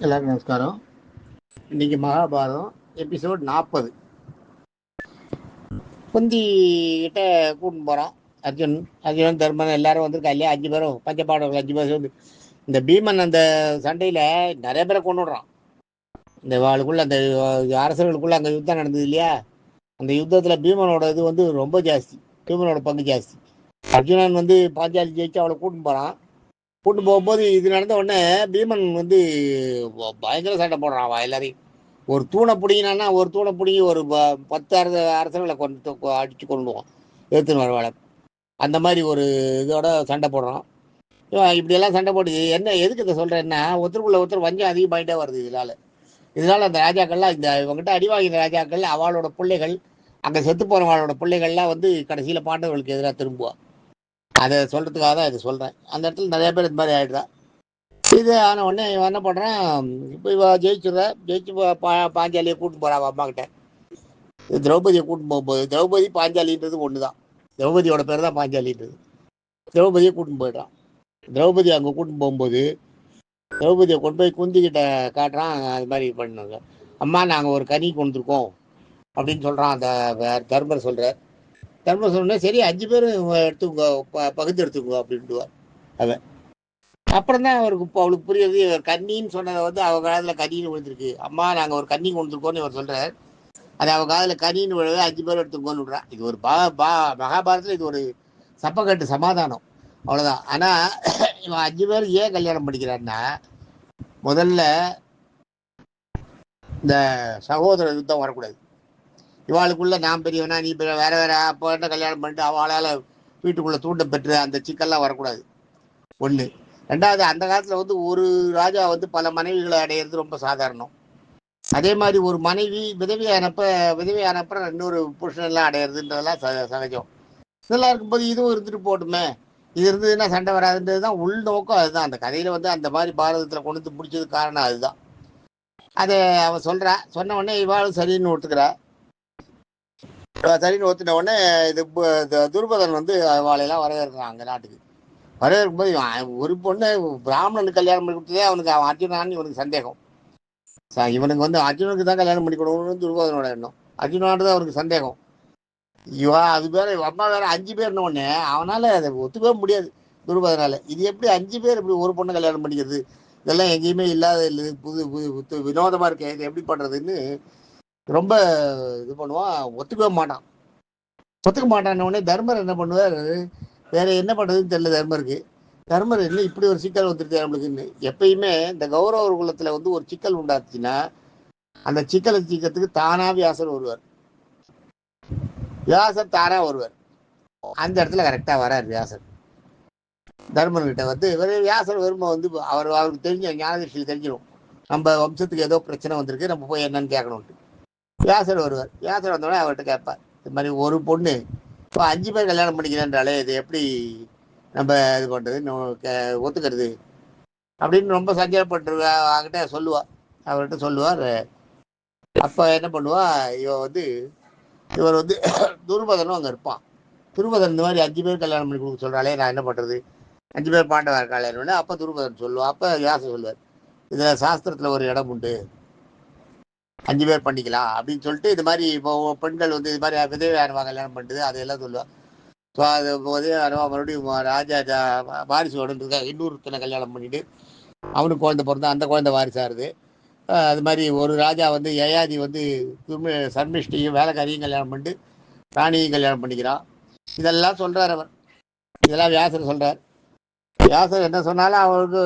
எல்லாருக்கும் நமஸ்காரம். இன்னைக்கு மகாபாரதம் எபிசோட் 40. குந்தி கிட்ட கூட்டின்னு போகிறான் அர்ஜுனன் தர்மன் எல்லாரும் வந்திருக்கா இல்லையா? 5 பேரும் பஞ்சபாண்டவர்கள் 5 பேர் வந்து இந்த பீமன் அந்த சண்டையில் நிறைய பேரை கொண்டு விடுறான். இந்த வாளுக்குள்ள அந்த அரசர்களுக்குள்ள அங்கே யுத்தம் நடந்தது இல்லையா? அந்த யுத்தத்தில் பீமனோட இது வந்து ரொம்ப ஜாஸ்தி, பீமனோட பங்கு ஜாஸ்தி. அர்ஜுனன் வந்து பாஞ்சாலி ஜெயிச்சு அவளை கூட்டின்னு போகிறான். கூட்டு போகும்போது இது நடந்த உடனே பீமன் வந்து பயங்கர சண்டை போடுறான். அவன் எல்லாரையும் ஒரு தூணை பிடிங்கினான்னா ஒரு தூணை பிடிங்கி ஒரு 10 அரசர்களை அடித்து கொண்டுவோம், எடுத்துன்னு வரவாழ. அந்த மாதிரி ஒரு இதோட சண்டை போடுறான். இப்படியெல்லாம் சண்டை போட்டு என்ன எதுக்கு இதை சொல்கிறேன்னா, ஒருத்தருக்குள்ள ஒருத்தர் வஞ்சம் அதிகமாகிட்டே வருது. இதனால் அந்த ராஜாக்கள்லாம் இவங்ககிட்ட அடி வாங்கின ராஜாக்கள் அவளோட பிள்ளைகள், அங்கே செத்து போகிறவங்களோட பிள்ளைகள்லாம் வந்து கடைசியில் பாண்டவர்களுக்கு எதிராக திரும்புவான். அதை சொல்கிறதுக்காக தான் இதை சொல்கிறேன். அந்த இடத்துல நிறைய பேர் இது மாதிரி ஆகிடுதான். இது ஆன உடனே இவன் என்ன பண்ணுறான், இப்போ இவ ஜெயிச்சு பாஞ்சாலியை கூட்டின்னு போகிறான் அம்மா கிட்ட. திரௌபதியை கூட்டின்னு போகும்போது, திரௌபதி பாஞ்சாலின்றது ஒன்று தான், திரௌபதியோட பேர் தான் பாஞ்சாலின்றது. திரௌபதியை கூட்டின்னு போயிடுறான். திரௌபதி அங்கே கூட்டின்னு போகும்போது திரௌபதியை கொண்டு போய் குந்திக்கிட்ட காட்டுறான். அது மாதிரி பண்ணுங்க அம்மா, நாங்கள் ஒரு கனி கொண்டுருக்கோம் அப்படின்னு சொல்கிறான். அந்த தர்மர் சொல்கிறார். தர்மர் சொன்னா சரி 5 பேரும் எடுத்துக்கோ, பகுத்து எடுத்துக்கோ அப்படின்ட்டுவார் அவன். அப்புறம் தான் அவளுக்கு புரியுது, கன்னின்னு சொன்னதை வந்து அவள் காலத்தில் கனின்னு விழுந்திருக்கு. அம்மா நாங்கள் ஒரு கன்னி கொண்டுருக்கோன்னு இவர் சொல்கிறார். அது அவள் காலத்தில் கனின்னு விழுது 5 பேர் எடுத்துக்கோன்னு விடுறான். இது ஒரு மகாபாரதத்தில் இது ஒரு சப்பக்கட்டு சமாதானம், அவ்வளோதான். ஆனால் இவன் 5 பேர் ஏன் கல்யாணம் பண்ணிக்கிறான்னா, முதல்ல இந்த சகோதர யுத்தம் வரக்கூடாது. இவாளுக்குள்ள நான் பெரியவனா நீ பெரிய வேற வேற அப்போ என்ன கல்யாணம் பண்ணிட்டு அவளால் வீட்டுக்குள்ளே தூண்ட பெற்று அந்த சிக்கல்லாம் வரக்கூடாது, ஒன்று. ரெண்டாவது, அந்த காலத்தில் வந்து ஒரு ராஜா வந்து பல மனைவிகளை அடையிறது ரொம்ப சாதாரணம். அதே மாதிரி ஒரு மனைவி விதவையானப்ப இன்னொரு புருஷனெல்லாம் அடையிறதுன்றதெல்லாம் சகஜம். இதெல்லாம் இருக்கும்போது இதுவும் இருந்துட்டு போட்டுமே, இது இருந்ததுன்னா சண்டை வராதுன்றது தான் உள்நோக்கம். அதுதான் அந்த கதையில் வந்து அந்த மாதிரி பாரதத்தில் கொண்டு வந்து பிடிச்சது காரணம் அதுதான். அதை அவன் சொல்கிறா. சொன்ன உடனே இவாளும் சரின்னு ஒத்துக்கிறா. சரின்னு ஒத்துன உடனே இது துருபதன் வந்து அவளையெல்லாம் வரவேற்கிறான் அங்கே நாட்டுக்கு. வரவேற்கும் போது ஒரு பொண்ணு பிராமணனுக்கு கல்யாணம் பண்ணி கொடுத்ததே அவனுக்கு, அவன் அர்ஜுனான்னு இவனுக்கு சந்தேகம். இவனுக்கு வந்து அர்ஜுனுக்கு தான் கல்யாணம் பண்ணி கொடுக்கணும்னு துருபதனோட எண்ணம். அர்ஜுனானது தான் அவனுக்கு சந்தேகம். அது வேற அம்மா வேற 5 பேர்னு உடனே அவனால அதை ஒத்துக்கவே முடியாது துருபதனால. இது எப்படி 5 பேர் இப்படி ஒரு பொண்ணு கல்யாணம் பண்ணிக்கிறது, இதெல்லாம் எங்கேயுமே இல்லாத இல்லை, புது வினோதமா இருக்கு, இது எப்படி பண்றதுன்னு ரொம்ப இது பண்ணுவான். ஒத்துக்க மாட்டான் உடனே தர்மர் என்ன பண்ணுவார், வேற என்ன பண்றதுன்னு தெரியல தர்மருக்கு. தர்மர் என்ன இப்படி ஒரு சிக்கல் வந்துருச்சு நம்மளுக்குன்னு. எப்பயுமே இந்த கௌரவ குலத்துல வந்து ஒரு சிக்கல் உண்டாச்சுன்னா அந்த சிக்கலை தீர்க்கறதுக்கு தானா வியாசர் வருவார். வியாசர் தானா வருவார். அந்த இடத்துல கரெக்டா வரார் வியாசர். தர்மர்கிட்ட வந்து வியாசர் வரும்போது வந்து அவருக்கு தெரிஞ்ச ஞானதிஷியில் தெரிஞ்சிடும், நம்ம வம்சத்துக்கு ஏதோ பிரச்சனை வந்திருக்கு, நம்ம போய் என்னன்னு கேட்கணும்ட்டு. வியாசர் வருவார். வியாசர் வந்தோடனே அவர்கிட்ட கேட்பார், இது மாதிரி ஒரு பொண்ணு இப்போ 5 பேர் கல்யாணம் பண்ணிக்கிறேன்றாலே இது எப்படி நம்ம இது பண்ணுறது, ஒத்துக்கிறது அப்படின்னு ரொம்ப சஞ்சலப்பட்டு அவர்கிட்ட சொல்லுவார். அப்போ என்ன பண்ணுவா, இவர் வந்து துருபதனும் அங்கே இருப்பான். துருபதன் இந்த மாதிரி 5 பேர் கல்யாணம் பண்ணி கொடுக்க சொல்கிறாலே நான் என்ன பண்ணுறது, 5 பேர் பாண்டவா இருக்காளேன்னு. அப்போ துருபதன் சொல்லுவான். அப்போ வியாசர் சொல்லுவார், இதில் சாஸ்திரத்தில் ஒரு இடம் உண்டு, 5 பேர் பண்ணிக்கலாம் அப்படின்னு சொல்லிட்டு. இது மாதிரி இப்போ பெண்கள் வந்து இது மாதிரி விதவையானவா கல்யாணம் பண்ணுறது அதையெல்லாம் சொல்லுவாள். ஸோ அது விதவையானவா மறுபடியும் ராஜா வாரிசு இன்னொருத்தனை கல்யாணம் பண்ணிட்டு அவனுக்கு குழந்தை பிறந்தா அந்த குழந்தை வாரிசாருது. அது மாதிரி ஒரு ராஜா வந்து யயாதி வந்து சர்மிஷ்டியும் வேலைக்காரியும் கல்யாணம் பண்ணிட்டு ராணியும் கல்யாணம் பண்ணிக்கிறான். இதெல்லாம் சொல்கிறார் அவர். இதெல்லாம் வியாசர் சொல்கிறார். வியாசர் என்ன சொன்னாலும் அவருக்கு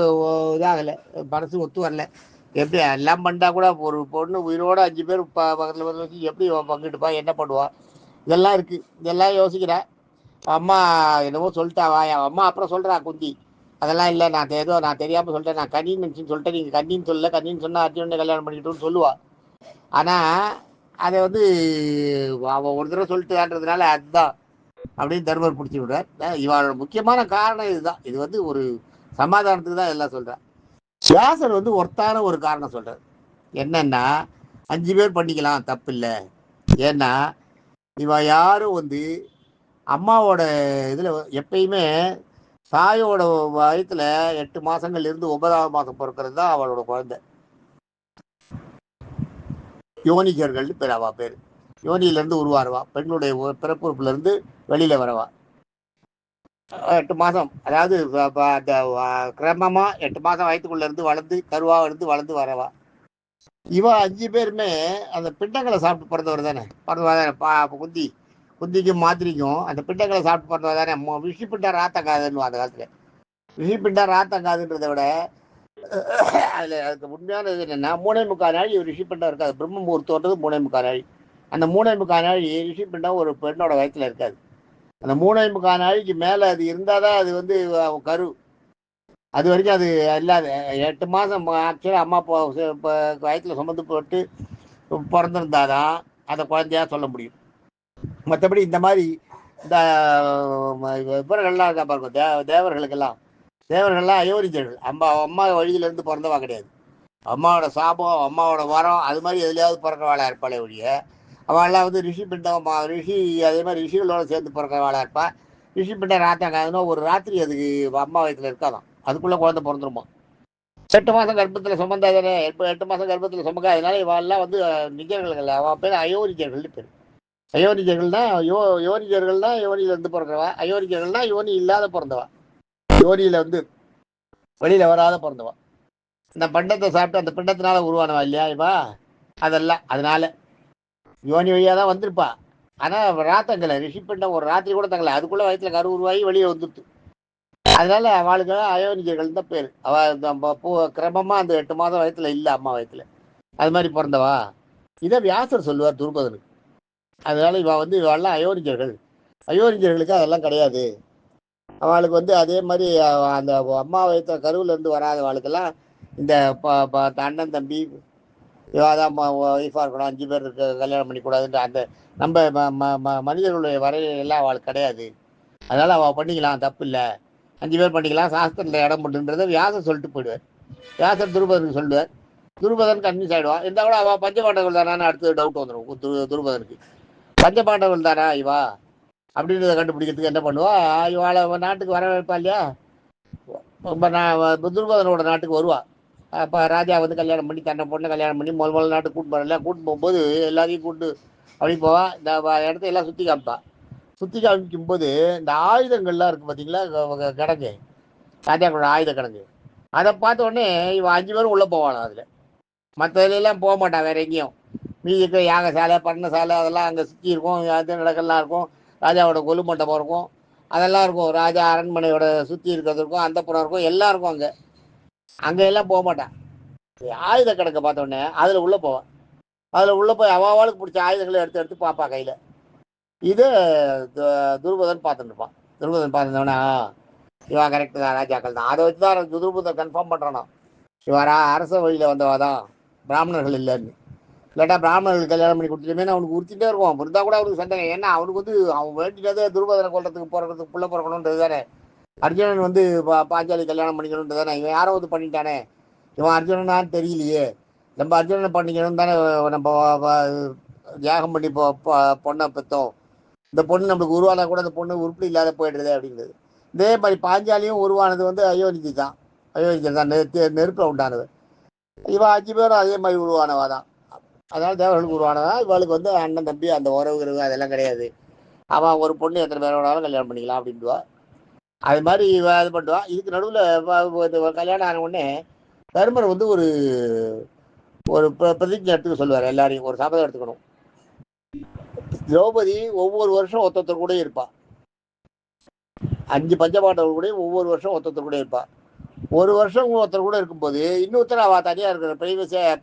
இதாகலை, மனசு ஒத்து வரல. எப்படி எல்லாம் பண்ணிட்டா கூட ஒரு பொண்ணு உயிரோட 5 பேர் பக்கத்தில் வச்சு எப்படி பங்கிட்டுப்பா, என்ன பண்ணுவா, இதெல்லாம் இருக்குது. இதெல்லாம் யோசிக்கிறா. அம்மா என்னவோ சொல்லிட்டாவா. என் அம்மா அப்புறம் சொல்கிறா குந்தி, அதெல்லாம் இல்லை, நான் தெரியாமல் சொல்லிட்டேன், நான் கன்னின்னு நினச்சின்னு சொல்லிட்டேன், நீங்கள் கன்னின்னு சொல்லலை, கன்னின்னு சொன்னால் அர்ஜுனனை கல்யாணம் பண்ணிக்கிட்டோன்னு சொல்லுவா. ஆனால் அதை வந்து அவள் ஒரு தடவை சொல்லிட்டுன்றதுனால அதுதான் அப்படின்னு தர்மர் பிடிச்சி விடுறார். இவளோட முக்கியமான காரணம் இதுதான். இது வந்து ஒரு சமாதானத்துக்கு தான் எல்லாம் சொல்கிறேன். வியாசர் வந்து ஒருத்தான ஒரு காரணம் சொல்றார். என்னன்னா 5 பேர் பண்ணிக்கலாம், தப்பு இல்லை. ஏன்னா இவ யாரும் வந்து அம்மாவோட இதில் எப்பயுமே தாயோட வயத்துல 8 மாசங்கள்ல இருந்து 9ஆவது மாதம் பிறக்கிறது தான் அவளோட குழந்தை. யோனிகர்கள்னு பேர். அவா பேர் யோனியிலேருந்து உருவாருவா, பெண்ணுடைய பிறப்புறுப்புலேருந்து வெளியில் வரவா. 8 மாதம், அதாவது அந்த கிரமமாக 8 மாதம் வயிற்றுக்குள்ளேருந்து வளர்ந்து கருவாக இருந்து வளர்ந்து வரவா. இவ 5 பேருமே அந்த பிண்டங்களை சாப்பிட்டு பிறந்தவர் தானே, பிறந்தவா தானே. குந்திக்கும் மாத்திரிக்கும் அந்த பிண்டங்களை சாப்பிட்டு பிறந்தவா தானே. விஷி பிண்டா ராத்தங்காதுன்னு அந்த காலத்தில். விஷி பிண்டா ராத்தங்காதுன்றதை விட அதுக்கு உண்மையான இது என்னன்னா, 3.25 நாள் ரிஷி பிண்டம் இருக்காது. பிரம்ம முகூர்த்தம்ன்றது 3.25 நாள். அந்த 3.25 நாள் ரிஷி பிண்டம் ஒரு பெண்ணோட வயத்துல இருக்காது. அந்த 3.25 நாளைக்கு மேல அது இருந்தாதான் அது வந்து கரு. அது வரைக்கும் அது இல்லாத 8 மாதம் ஆக்சுவலாக அம்மா வயத்துல சுமந்து போட்டு பிறந்திருந்தாதான் அதை குழந்தையா சொல்ல முடியும். மற்றபடி இந்த மாதிரி இந்த இவர்கள்லாம் இருக்கா பாருங்க, தேவர்கள்லாம் அயோனிஜர்கள். அம்மா வழியிலேருந்து பிறந்தவா கிடையாது. அம்மாவோட சாபம், அம்மாவோட வரம், அது மாதிரி எதுலையாவது பிறக்கிறவாளாக இருப்பாளே ஒழிய, அவள்லாம் வந்து ரிஷி பிண்டம் ரிஷி அதே மாதிரி ரிஷிகளோட சேர்ந்து பிறக்கிறவாளாக இருப்பா. ரிஷி பிண்டம் ராத்தாங்கன்னா ஒரு ராத்திரி அதுக்கு அம்மா வயத்தில் இருக்காதான், அதுக்குள்ளே குழந்தை பிறந்துருமா. 8 மாதம் கர்ப்பத்தில் சுமந்தாதானே. 8 மாதம் கர்ப்பத்தில் சுமக்க, அதனால இவெல்லாம் வந்து நிஜர்கள். அவன் பேர் அயோனிஜர்கள்னு பேர். அயோனிஜர்கள்னா யோனிஜர்கள்னா யோனியிலேருந்து பிறக்கிறவா, அயோனிஜர்கள்னா யோனி இல்லாத பிறந்தவா, யோனியில் வந்து வெளியில் வராத பிறந்தவா. இந்த பண்டத்தை சாப்பிட்டு அந்த பிண்டத்தினால உருவானவா இல்லையா இவா. அதெல்லாம் அதனால யோனி வழியாக தான் வந்திருப்பா. ஆனால் ராத்தங்கலை ரிஷி பிண்டம் ஒரு ராத்திரி கூட தங்கலை, அதுக்குள்ளே வயிற்றுல கரு உருவாகி வெளியே வந்துட்டு. அதனால அவளுக்கு அயோனிஜர்கள் தான் பேர். அவள் கிரமமாக அந்த 8 மாதம் வயத்துல இல்லை, அம்மா வயத்துல அது மாதிரி பிறந்தவா. இதை வியாசர் சொல்லுவார் துருபதனுக்கு. அதனால இவள் வந்து இவெல்லாம் அயோனிஜர்கள். அயோனிஜர்களுக்கு அதெல்லாம் கிடையாது. அவளுக்கு வந்து அதே மாதிரி அந்த அம்மா வயத்துல கருவில் இருந்து வராதவாளுக்கெல்லாம் இந்த அண்ணன் தம்பி இவாதான் ஒய்ஃபாக இருக்கணும், 5 பேர் இருக்க கல்யாணம் பண்ணிக்கூடாதுன்ற அந்த நம்ம மனிதர்களுடைய வரையெல்லாம் அவளுக்கு கிடையாது. அதனால் அவள் பண்ணிக்கலாம், தப்பு இல்லை, 5 பேர் பண்ணிக்கலாம், சாஸ்திரத்தில் இடம் பண்ணுன்றதை வியாசர் சொல்லிட்டு போயிடுவார். வியாசர் துருபதனுக்கு சொல்லுவார். துருபதன் கன்வின்ஸ் ஆகிடுவான். இருந்தால் கூட அவள் பஞ்சபாண்டவர்கள் தானான்னு அடுத்து டவுட் வந்துடும் துருபதனுக்கு. பஞ்சபாண்டவர்கள் தானா இவா அப்படின்றத கண்டுபிடிக்கிறதுக்கு என்ன பண்ணுவா, இவாளை நாட்டுக்கு வர வைப்பா இல்லையா. துருபதனோட நாட்டுக்கு வருவா. அப்போ ராஜா வந்து கல்யாணம் பண்ணி தன்னை பொண்ணை கல்யாணம் பண்ணி முதல் நாட்டுக்கு கூட்டு போகிறல, கூட்டு போகும்போது எல்லாத்தையும் கூட்டு அப்படி போவா. இந்த இடத்த எல்லாம் சுற்றி காமிப்பா. சுற்றி காமிக்கும் போது இந்த ஆயுதங்கள்லாம் இருக்குது பார்த்தீங்களா, கிடங்கு, ராஜாக்களோட ஆயுத கிடங்கு, அதை பார்த்த உடனே இவன் 5 பேரும் உள்ளே போவாளாம். அதில் மற்றதுலாம் போக மாட்டான் வேற எங்கேயும். மீதி இருக்கிற யாகசாலை பர்ணசாலை அதெல்லாம் அங்கே சுற்றி இருக்கும், அது நடக்கெல்லாம் இருக்கும், ராஜாவோட கொலு மண்டபம் இருக்கும், அதெல்லாம் இருக்கும், ராஜா அரண்மனையோட சுற்றி இருக்கிறது இருக்கும், அந்த புறம் இருக்கும், எல்லாம் இருக்கும். அங்கே எல்லாம் போக மாட்டான். ஆயுத கிடக்க பார்த்தோடனே அதில் உள்ளே போவான். அதில் உள்ளே போய் அவளுக்கு பிடிச்ச ஆயுதங்களை எடுத்து எடுத்து பார்ப்பா கையில். இது துருபதன் பார்த்துட்டு இருப்பான். துருபதன் பார்த்துருந்தவனா இவன் கரெக்டு தான், ராஜாக்கள் தான். அதை வச்சு தான் துருபதன் கன்ஃபார்ம் பண்ணுறானா இவரா அரச வழியில் வந்தவா தான், பிராமணர்கள் இல்லைன்னு. இல்லாட்டா பிராமணர்கள் கல்யாணம் பண்ணி கொடுத்துட்டுமே அவனுக்கு உறுத்திட்டே இருக்கும். இருந்தால் கூட அவனுக்கு சந்தேகம். ஏன்னா அவனுக்கு வந்து அவன் வேண்டினதே துருபதனை கொள்றதுக்கு பிறக்கிறதுக்கு புள்ள பிறக்கணுன்றது தானே. அர்ஜுனன் வந்து பாஞ்சாலி கல்யாணம் பண்ணிக்கணுன்றது தானே. இவன் யாரோ வந்து பண்ணிட்டானே, இவன் அர்ஜுனனான்னு தெரியலையே, நம்ம அர்ஜுனனை பண்ணிக்கணும் தானே நம்ம தியாகம் பண்ணி பொண்ணை பெற்றோம். இந்த பொண்ணு நம்மளுக்கு உருவானா கூட அந்த பொண்ணு உருப்படி இல்லாத போயிடுறது அப்படின்றது. இதே மாதிரி பாஞ்சாலியும் உருவானது வந்து அயோனிஜி தான். அயோனிஜன் தான் நெருப்பில் உண்டானது. இவன் 5 பேரும் அதே மாதிரி உருவானவா தான். அதனால தேவர்களுக்கு உருவானதா. இவளுக்கு வந்து அண்ணன் தம்பி அந்த உறவுகிறது அதெல்லாம் கிடையாது. அவன் ஒரு பொண்ணு எத்தனை பேர் வேணாலும் கல்யாணம் பண்ணிக்கலாம் அப்படின்ட்டுவா. அது மாதிரி இது பண்ணுவா. இதுக்கு நடுவில் கல்யாணம் ஆன உடனே தர்மர் வந்து ஒரு பிரதிஜை எடுத்துக்க சொல்லுவார். எல்லாரையும் ஒரு சபதம் எடுத்துக்கணும். திரௌபதி ஒவ்வொரு வருஷம் ஒருத்தர் கூட இருப்பா. 5 பஞ்சபாண்டவர்கள் கூட ஒவ்வொரு வருஷம் ஒருத்தர் கூட இருப்பா. ஒரு வருஷம் ஒருத்தர் கூட இருக்கும்போது இன்னொருத்தர் அவள் தனியாக இருக்கிற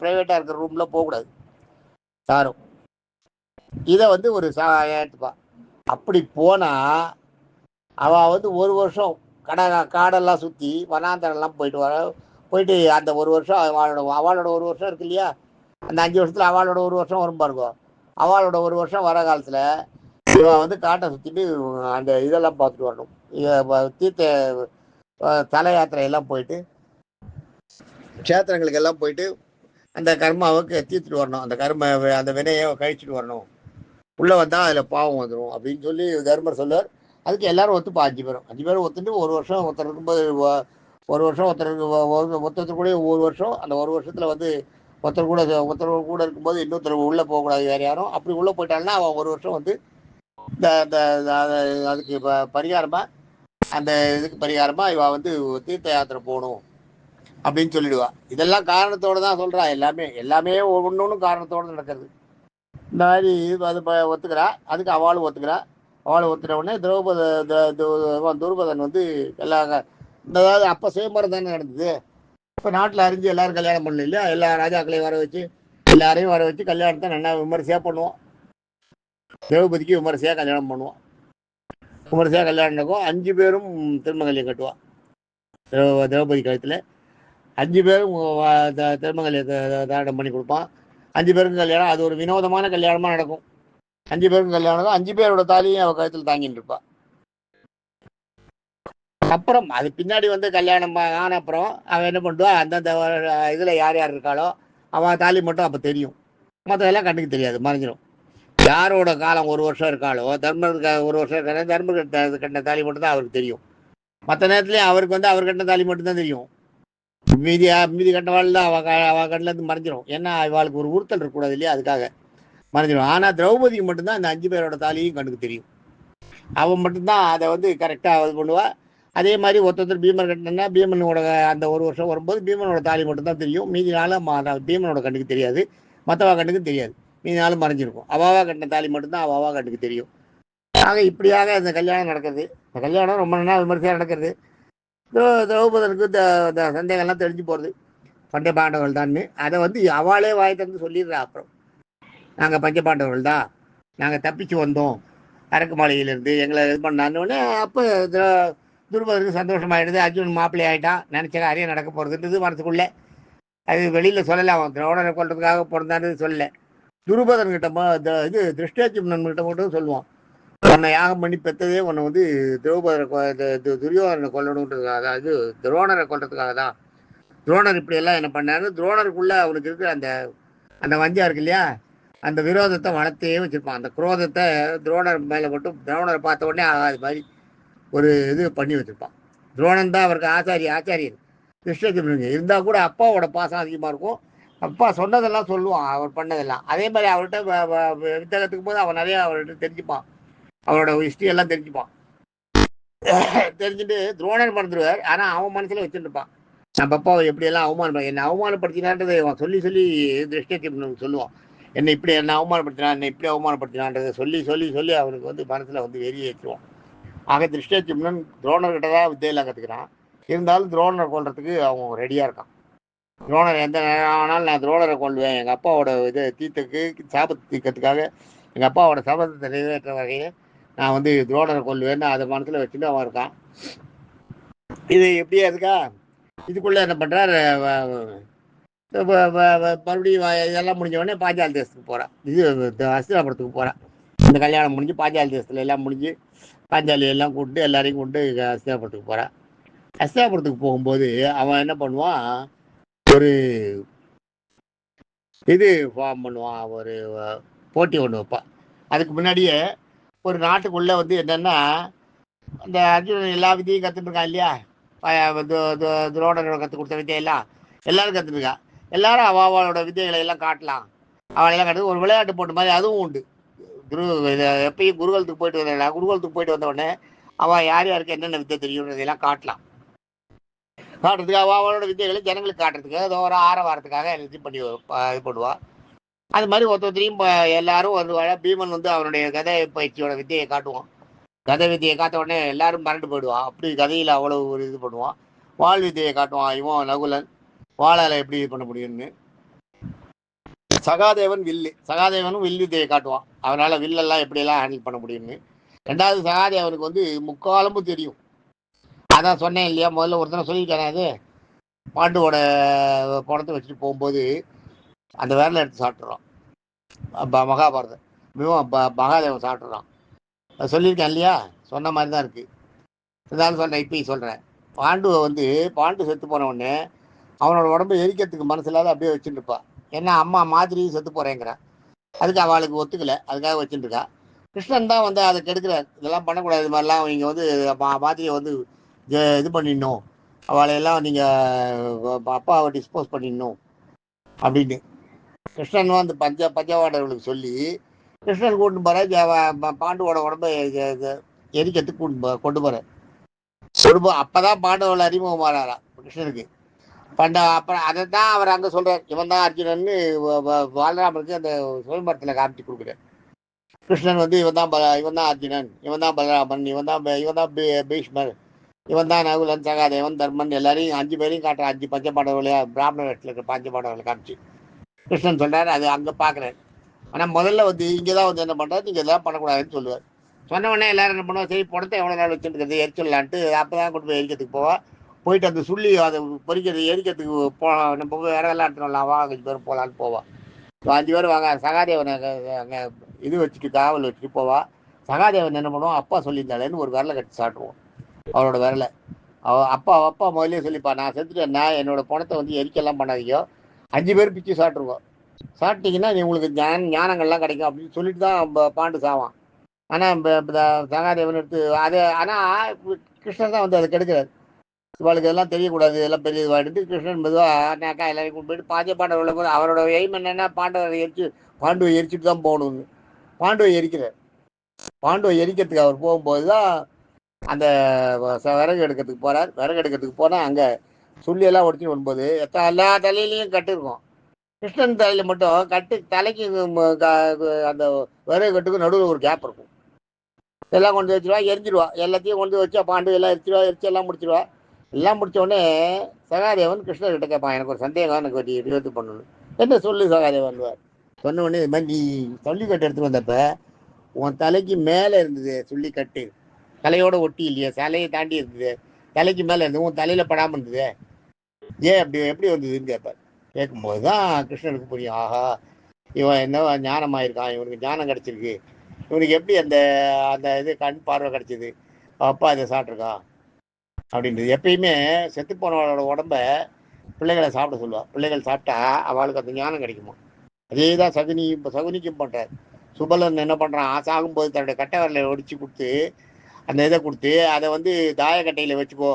ப்ரைவேட்டாக இருக்கிற ரூமில் போகக்கூடாது யாரும். இதை வந்து ஒரு எடுத்துப்பா. அப்படி போனால் அவள் வந்து ஒரு வருஷம் காடெல்லாம் சுற்றி வனாந்தரெல்லாம் போயிட்டு அந்த ஒரு வருஷம் அவளோட ஒரு வருஷம் இருக்கு இல்லையா, அந்த 5 வருஷத்தில் அவளோட ஒரு வருஷம் வரும் பாருங்க. அவளோட ஒரு வருஷம் வர காலத்தில் இவன் வந்து காட்டை சுற்றிட்டு அந்த இதெல்லாம் பார்த்துட்டு வரணும். தீர்த்த தல யாத்திரையெல்லாம் போயிட்டு க்ஷேத்திரங்களுக்கு எல்லாம் போயிட்டு அந்த கர்மாவுக்கு தீர்த்துட்டு வரணும். அந்த அந்த வினையை கழிச்சுட்டு வரணும். உள்ளே வந்தால் அதில் பாவம் வந்துடும் அப்படின்னு சொல்லி தர்மர் சொல்லுவார். அதுக்கு எல்லாரும் ஒத்துப்பா. 5 பேரும் ஒத்துட்டு ஒரு வருஷம் ஒருத்தர் இருக்கும்போது ஒரு வருஷம் ஒருத்தருக்கு கூட ஒரு வருஷம், அந்த ஒரு வருஷத்தில் வந்து ஒருத்தர் கூட இருக்கும்போது இன்னொருத்தர் உள்ளே போகக்கூடாது வேறு யாரும். அப்படி உள்ளே போயிட்டாங்கன்னா அவன் ஒரு வருஷம் வந்து இந்த அதுக்கு பரிகாரமாக அந்த இதுக்கு பரிகாரமாக இவள் வந்து தீர்த்த யாத்திரை போகணும் அப்படின்னு சொல்லிடுவா. இதெல்லாம் காரணத்தோடு தான் சொல்கிறா. எல்லாமே ஒன்று காரணத்தோடு நடக்கிறது. இந்த மாதிரி அது ஒத்துக்கிறா. அதுக்கு அவளும் ஒத்துக்கிறா. அவளை ஒத்துட்ட உடனே துருபதன் வந்து அதாவது அப்போ சுயம்பரம் தானே நடந்தது. இப்போ நாட்டில் அறிஞ்சு எல்லாரும் கல்யாணம் பண்ணல இல்லையா, எல்லா ராஜாக்களையும் வர வச்சு எல்லாரையும் வர வச்சு கல்யாணத்தை நல்லா விமரிசையாக பண்ணுவோம். திரௌபதிக்கு விமரிசையாக கல்யாணம் பண்ணுவோம். விமரிசையாக கல்யாணம் நடக்கும். 5 பேரும் திருமங்கல்யம் கட்டுவான். திரௌபதி கழுத்தில் 5 பேரும் திருமங்கல்யத்தை தாரணம் பண்ணி கொடுப்பான். 5 பேருக்கும் கல்யாணம். அது ஒரு வினோதமான கல்யாணமாக நடக்கும். 5 பேருக்கும் கல்யாணம். 5 பேரோட தாலியும் அவள் கழுத்தில் தாங்கிட்டு இருப்பாள். அப்புறம் அது பின்னாடி வந்து கல்யாணம் ஆன அப்புறம் அவன் என்ன பண்ணுவா, அந்தந்த இதில் யார் யார் இருக்காளோ அவள் தாலி மட்டும் அப்போ தெரியும். மற்றதெல்லாம் கண்ணுக்கு தெரியாது, மறைஞ்சிடும். யாரோட காலம் 1 வருஷம் இருக்காளோ, தர்மருக்கு 1 வருஷம் இருக்காங்க, தர்மருக்கு கட்டின தாலி மட்டும் தான் அவருக்கு தெரியும். மற்ற நேரத்துலேயும் அவருக்கு வந்து அவர் கட்டின தாலி மட்டும்தான் தெரியும். மீதி கட்டவாள் தான் அவள் கண்ணிலேருந்து மறைஞ்சிடும். ஏன்னா அவளுக்கு ஒரு உறுத்தல் இருக்கக்கூடாது இல்லையா, அதுக்காக மறைஞ்சிடும். ஆனால் திரௌபதிக்கு மட்டும்தான் அந்த 5 பேரோட தாலியும் கண்ணுக்கு தெரியும். அவன் மட்டும்தான் அதை வந்து கரெக்டாக இது பண்ணுவாள். அதே மாதிரி ஒருத்தர் பீமன் கட்டினா பீமனோட அந்த 1 வருஷம் வரும்போது பீமனோட தாலி மட்டும்தான் தெரியும். மீதி நாளும் பீமனோட கண்ணுக்கு தெரியாது, மற்றவா கண்ணுக்கு தெரியாது. மீதி நாளும் மறைஞ்சிருக்கும். அவாவா கட்டின தாலி மட்டும்தான் அவாவா கண்ணுக்கு தெரியும். ஆக இப்படியாக அந்த கல்யாணம் நடக்கிறது. இந்த கல்யாணம் ரொம்ப நாள் விமர்சையாக நடக்கிறது. திரௌபதனுக்கு இந்த சந்தேகம்லாம் தெரிஞ்சு போகிறது, பஞ்ச பாண்டவர்கள் தான். அதை வந்து அவளே வாய் தந்து சொல்லிடுறா. அப்புறம் நாங்கள் பஞ்ச பாண்டவர்கள் தான், நாங்கள் தப்பிச்சு வந்தோம் அரக்கு மாளிகையிலேருந்து, எங்களை இது பண்ணான்னு. அப்போ துருபதனுக்கு சந்தோஷமாயிடுது. அர்ஜுனன் மாப்பிள்ளை ஆகிட்டான், நினச்ச காரியம் நடக்க போகிறதுன்றது மனசுக்குள்ளே. அது வெளியில் சொல்லலை. அவன் திரோணரை கொள்றதுக்காக பிறந்தான்னு சொல்லலை. துருபதன்கிட்ட இது திருஷ்டேச்சும்னன்கிட்ட மட்டும் சொல்லுவான், உன்னை யாகம் பண்ணி பெற்றதே உன்னை வந்து துரியோதனை கொல்லணுன்றதுக்காக தான், இது துரோணரை கொல்றதுக்காக தான். துரோணர் இப்படியெல்லாம் என்ன பண்ணாரு. துரோணருக்குள்ளே அவனுக்கு இருக்கிற அந்த வஞ்சம் இருக்கு இல்லையா, அந்த விரோதத்தை வளர்த்தே வச்சுருப்பான். அந்த குரோதத்தை துரோணர் மேலே மட்டும் துரோணரை பார்த்த உடனே ஆகாது மாதிரி ஒரு இது பண்ணி வச்சுருப்பான். துரோணன் தான் அவருக்கு ஆச்சாரியர் கிருஷ்ணகிருஷ்ணன். இருந்தால் கூட அப்பாவோட பாசம் அதிகமாக இருக்கும். அப்பா சொன்னதெல்லாம் சொல்லுவான், அவர் பண்ணதெல்லாம். அதே மாதிரி அவர்கிட்ட வித்தை கற்றுக்கும் போது அவன் நிறையா அவர்கிட்ட தெரிஞ்சுப்பான், அவரோட ஹிஸ்ட்ரியெல்லாம் தெரிஞ்சுப்பான். தெரிஞ்சுட்டு துரோணர் மறந்துடுவார். ஆனால் அவன் மனசில் வச்சுருப்பான், நம்ம அப்பாவை எப்படியெல்லாம் என்னை அவமானப்படுத்தினான்றதை அவன் சொல்லி திருஷ்டகிருஷ்ணனுக்கு சொல்லுவான். என்னை இப்படி அவமானப்படுத்தினான், என்னை இப்படி அவமானப்படுத்தினான்றதை சொல்லி அவனுக்கு வந்து மனசில் வந்து வெறிய ஏற்றுவான். ஆக திருஷ்டகிருஷ்ணன் துரோணர்கிட்ட தான் வித்தையெல்லாம் கற்றுக்கிறான். இருந்தாலும் துரோணரை கொல்றதுக்கு அவன் ரெடியாக இருக்கான். துரோணர் எந்த நேரம் ஆனாலும் நான் துரோணரை கொள்வேன், எங்கள் அப்பாவோட இது சாபத்தை தீர்க்கறதுக்காக, எங்கள் அப்பாவோட சாபத்தை நிறைவேற்ற வகையில் நான் வந்து துரோணரை கொள்வேன்னு அதை மனசில் வச்சுட்டு அவன் இருக்கான். இது எப்படியா இருக்கா. இதுக்குள்ளே என்ன பண்ணுறார், மறுபடியும் இதெல்லாம் முடிஞ்ச உடனே பாஞ்சாலி தேசத்துக்கு போகிறான். இது அஸ்தினாபுரத்துக்கு போகிறான். இந்த கல்யாணம் முடிஞ்சு பாஞ்சாலி தேசத்தில் எல்லாம் முடிஞ்சு பாஞ்சாலி எல்லாம் கூப்பிட்டு எல்லாரையும் கொண்டு அஸ்தினாபுரத்துக்கு போகிறான். அஸ்தினாபுரத்துக்கு போகும்போது அவன் என்ன பண்ணுவான், ஒரு இது ஃபார்ம் பண்ணுவான், ஒரு போட்டி ஒன்று வைப்பான். அதுக்கு முன்னாடியே ஒரு நாட்டுக்குள்ளே வந்து என்னென்னா, அந்த அர்ஜுனன் எல்லா வித்தையும் கற்றுட்டுருக்கான் இல்லையா, துரோணரோட கற்றுக் கொடுத்த வித்தையெல்லாம் எல்லாரும் கற்றுட்டுருக்கான். எல்லாரும் அவளோட வித்தைகளை எல்லாம் காட்டலாம், அவளெல்லாம் கற்று ஒரு விளையாட்டு போட்ட மாதிரி அதுவும் உண்டு. எப்பயும் குருகுலத்துக்கு போயிட்டு வந்த உடனே அவள் யார் யாருக்கு என்னென்ன வித்தை தெரியுன்றதெல்லாம் காட்டலாம். காட்டுறதுக்கு அவளோட வித்தைகளை ஜனங்களுக்கு காட்டுறதுக்கு ஏதோ ஒரு ஆரவாரத்துக்காக எல்லாத்தையும் பண்ணி இது பண்ணுவாள். அது மாதிரி ஒருத்தரையும் எல்லாரும் வந்து பீமன் வந்து அவனுடைய கதை பயிற்சியோட வித்தையை காட்டுவான். கதை வித்தையை காட்ட உடனே எல்லாரும் மறந்து போயிடுவான். அப்படி கதையில் அவ்வளோ ஒரு இது பண்ணுவான். வாள் வித்தையை காட்டுவான். இவன் நகுலன் வாழால் எப்படி இது பண்ண முடியும்னு. சகாதேவனும் வில் வித்தையை காட்டுவான், அவனால் வில்லெல்லாம் எப்படியெல்லாம் ஹேண்டில் பண்ண முடியும்னு. 2வது சகாதேவனுக்கு வந்து முக்காலமும் தெரியும். அதான் சொன்னேன் இல்லையா, முதல்ல ஒருத்தனை சொல்லியிருக்கேன், அது பாண்டுவோட பணத்தை வச்சுட்டு போகும்போது அந்த விரலை எடுத்து சாப்பிட்றான். மகாபாரதம் மகாதேவன் சாப்பிட்றான். அது சொல்லியிருக்கேன் இல்லையா, சொன்ன மாதிரி தான் இருக்குது. இருந்தாலும் சொன்னேன், இப்பயும் சொல்கிறேன். பாண்டு செத்து போன உடனே அவனோட உடம்பு எரிக்கிறதுக்கு மனசு இல்லாத அப்படியே வச்சுட்டு இருப்பான். ஏன்னா அம்மா மாதிரி செத்து போகிறேங்கிறான். அதுக்கு அவளுக்கு ஒத்துக்கலை, அதுக்காக வச்சுட்டுருக்கா. கிருஷ்ணன் தான் வந்து அதை கெடுக்கிறார், இதெல்லாம் பண்ணக்கூடாது, இது மாதிரிலாம் நீங்கள் வந்து மாதிரியை வந்து இது பண்ணிடணும், அவளையெல்லாம் நீங்கள் அப்பாவை டிஸ்போஸ் பண்ணிடணும் அப்படின்னு. கிருஷ்ணன் அந்த பஞ்சவாடர்களுக்கு சொல்லி கிருஷ்ணன் கூட்டு போற பாண்டுவோட உடம்ப எரிக்கிறதுக்கு கொண்டு போற அப்பதான் பாண்டவர்கள் அறிமுகம் வராரா கிருஷ்ணனுக்கு. அப்புறம் அதை தான் அவர் அங்க சொல்றார், இவன் தான் அர்ஜுனன்னு பாலராமனுக்கு அந்த சுயம்பரத்துல காமிச்சு கொடுக்குறார். கிருஷ்ணன் வந்து இவன் தான் அர்ஜுனன், இவன் தான் பலராமன், இவன் தான் பீஷ்மர், இவன் தான் நகுலன், சகாதேவன், தர்மன், எல்லாரையும் 5 பேரையும் காட்டுற 5 பஞ்சபாண்டவர்களையா பிராமண வேஷத்துல இருக்கிற பஞ்சபாண்டவர்களை காமிச்சு கிருஷ்ணன் சொல்றாரு. அது அங்க பாக்குறாரு. ஆனா முதல்ல வந்து இங்கதான் வந்து என்ன பண்றாரு, நீங்க இதெல்லாம் பண்ணக்கூடாதுன்னு சொல்லுவார். சொன்ன உடனே எல்லாரும் என்ன பண்ணுவோம், சரி படத்தை எவ்வளவு நாள் வச்சுருக்கிறது எரிச்சிடலான்ட்டு அப்பதான் கொண்டு போய் எரிக்கிறதுக்கு போயிட்டு அந்த சுள்ளி அதை பொறிக்கிறது எரிக்கிறதுக்கு நம்ம வேற எல்லாம் எடுத்துடலாம், வா 5 பேர் போகலான்னு போவா. 5 பேர் வாங்க, சகாதேவன் அங்கே இது வச்சுட்டு காவல் வச்சுட்டு போவா. சகாதேவன் என்ன பண்ணுவோம், அப்பா சொல்லியிருந்தாலேன்னு ஒரு விரலை கட்டி சாட்டுவோம் அவரோட விரலை. அப்பா முதலே சொல்லிப்பா, நான் செத்துட்டேன்னா என்னோட பணத்தை வந்து எரிக்கலாம் பண்ணாதீங்க, 5 பேர் பிச்சு சாப்பிட்ருவோம், சாப்பிட்டீங்கன்னா நீ உங்களுக்கு ஞானங்கள்லாம் கிடைக்கும் அப்படின்னு சொல்லிட்டு தான் பாண்டு சாவான். ஆனால் சகாதேவன் எடுத்து அது, ஆனால் கிருஷ்ணன் தான் வந்து அதை கெடுக்கிறார். இவாளுக்கு எல்லாம் தெரியக்கூடாது, எல்லாம் பெரிய இதுவாகிட்டு கிருஷ்ணன் மெதுவாக எல்லாரையும் கொண்டு போயிட்டு பாண்டவர்களை போது அவரோட எய்ம் என்னென்னா பாண்டவரை பாண்டுவை எரிச்சுட்டு தான் போகணும்னு பாண்டுவை எரிக்கிறார். பாண்டுவை எரிக்கிறதுக்கு அவர் போகும்போது தான் அந்த விறகு எடுக்கிறதுக்கு போகிறார். விறகு எடுக்கிறதுக்கு போனால் அங்கே சொல்லியெல்லாம் ஒடிச்சுட்டு வரும்போது எல்லா தலையிலையும் கட்டு இருக்கும். கிருஷ்ணன் தலையில் மட்டும் கட்டு தலைக்கு அந்த விறகு கட்டுக்கு நடுவில் ஒரு கேப் இருக்கும். எல்லாம் கொண்டு வச்சிருவா, எரிஞ்சிருவா, எல்லாத்தையும் கொண்டு வச்சா பாண்டு எல்லாம் எரிச்சு எல்லாம் முடிச்சிருவா. எல்லாம் முடிச்ச உடனே சகாதேவன் கிருஷ்ணர்கிட்ட கேட்பான், எனக்கு ஒரு சந்தேகம், எனக்கு ஒரு நிவர்த்தி பண்ணணும். என்ன சொல்லு சகாதேவன். சொன்ன உடனே இது மாதிரி நீ சொல்லிக்கட்டு எடுத்துட்டு வந்தப்ப உன் தலைக்கு மேலே இருந்தது சொல்லிக்கட்டு, தலையோட ஒட்டி இல்லையா, சிலையை தாண்டி இருந்தது, தலைக்கு மேலே இருந்தது, உன் தலையில படாமல் இருந்தது, ஏன் அப்படி எப்படி வந்ததுன்னு கேட்பார். கேட்கும்போது தான் கிருஷ்ணனுக்கு புரியும், ஆஹா இவன் என்ன ஞானமாயிருக்கான், இவனுக்கு ஞானம் கிடைச்சிருக்கு, இவனுக்கு எப்படி அந்த அந்த இது கண் பார்வை கிடைச்சிது, அப்பா இதை சாப்பிட்ருக்கான் அப்படின்றது. எப்பயுமே செத்து போனவளோட உடம்ப பிள்ளைகளை சாப்பிட சொல்லுவாள். பிள்ளைகள் சாப்பிட்டா அவளுக்கு அந்த ஞானம் கிடைக்குமா. அதே தான் சகுனிக்கும் பண்ணுறார். சுபலன் என்ன பண்ணுறான், சாகும்போது தன்னுடைய கட்டை வரலை ஒடிச்சு கொடுத்து அந்த இதை கொடுத்து அதை வந்து தாயக்கட்டையில் வச்சுக்கோ,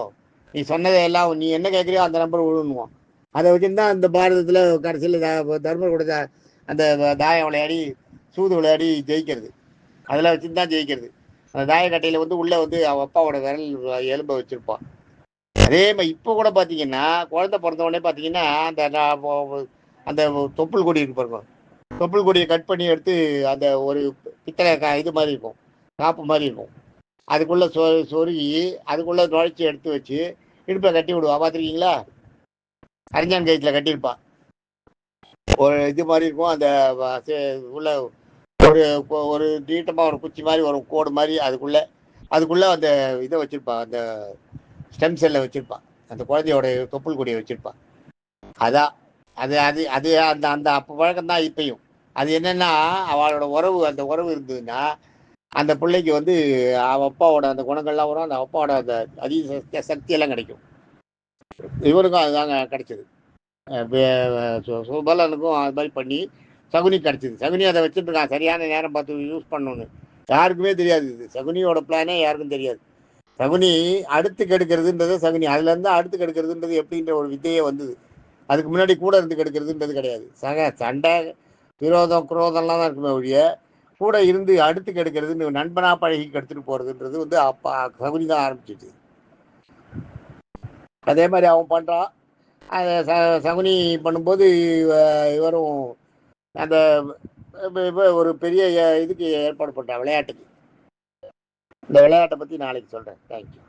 நீ சொன்னதை எல்லாம் நீ என்ன கேட்குறியோ அந்த நம்பர் விழுணுவான். அதை வச்சுருந்தா அந்த பாரதத்தில் கடைசியில் தர்மர் கொடுத்த அந்த தாயம் விளையாடி சூது விளையாடி ஜெயிக்கிறது, அதில் வச்சுருந்தா ஜெயிக்கிறது. அந்த தாயக்கட்டையில் வந்து உள்ளே வந்து அவன் அப்பாவோட விரல் எலும்பை வச்சுருப்பான். அதே மாதிரி இப்போ கூட பார்த்தீங்கன்னா குழந்தை பிறந்த உடனே பார்த்தீங்கன்னா அந்த தொப்புள் கொடி இருக்கு பாருங்க, தொப்புள் கொடியை கட் பண்ணி எடுத்து அந்த ஒரு பித்தளை இது மாதிரி இருக்கும், காப்பு மாதிரி இருக்கும், அதுக்குள்ளே சொருகி அதுக்குள்ளே நுழைச்சி எடுத்து வச்சு இடுப்பை கட்டி விடுவா. பார்த்துருக்கீங்களா? அறிஞான் கயிற்றுல கட்டியிருப்பான். ஒரு இது மாதிரி இருக்கும், அந்த உள்ள ஒரு ஒரு நீட்டமாக ஒரு குச்சி மாதிரி ஒரு கோடு மாதிரி அதுக்குள்ளே அந்த இதை வச்சுருப்பான், அந்த ஸ்டெம் செல்லை வச்சுருப்பான், அந்த குழந்தையோட தொப்புள் கொடியை வச்சுருப்பான். அதான் அது அது அது அந்த அந்த அப்போ பழக்கம் தான் இப்பையும். அது என்னென்னா அவளோட அந்த உறவு இருந்ததுன்னா அந்த பிள்ளைக்கு வந்து அவன் அப்பாவோட அந்த குணங்கள்லாம் வரும், அந்த அப்பாவோட அந்த அதீத சக்தியெல்லாம் கிடைக்கும். இவருக்கும் அதுதாங்க கிடைச்சது. சுபலனுக்கும் அது மாதிரி பண்ணி சகுனி கிடச்சிது. சகுனி அதை வச்சுட்டு இருக்கான், சரியான நேரம் பார்த்து யூஸ் பண்ணணுன்னு. யாருக்குமே தெரியாது, இது சகுனியோட பிளானே யாருக்கும் தெரியாது. சகுனி அடுத்து கெடுக்கிறதுன்றது சகுனி, அதுலேருந்து அடுத்து கெடுக்கிறதுன்றது எப்படின்ற ஒரு வித்தையே வந்தது. அதுக்கு முன்னாடி கூட இருந்து கெடுக்கிறதுன்றது கிடையாது. சண்டை விரோதம் குரோதம்லாம் தான் இருக்குமே ஒழிய கூட இருந்து அடுத்து கெடுக்கிறதுன்னு நண்பனா பழகி கெடுத்துட்டு போறதுன்றது வந்து அப்பா சகுனி தான் ஆரம்பிச்சிச்சு. அதே மாதிரி அவன் பண்றான். சகுனி பண்ணும்போது இவரும் அந்த ஒரு பெரிய இதுக்கு ஏற்பாடு பண்றான், விளையாட்டுக்கு. இந்த விளையாட்டை பத்தி நாளைக்கு சொல்றேன். தேங்க்யூ.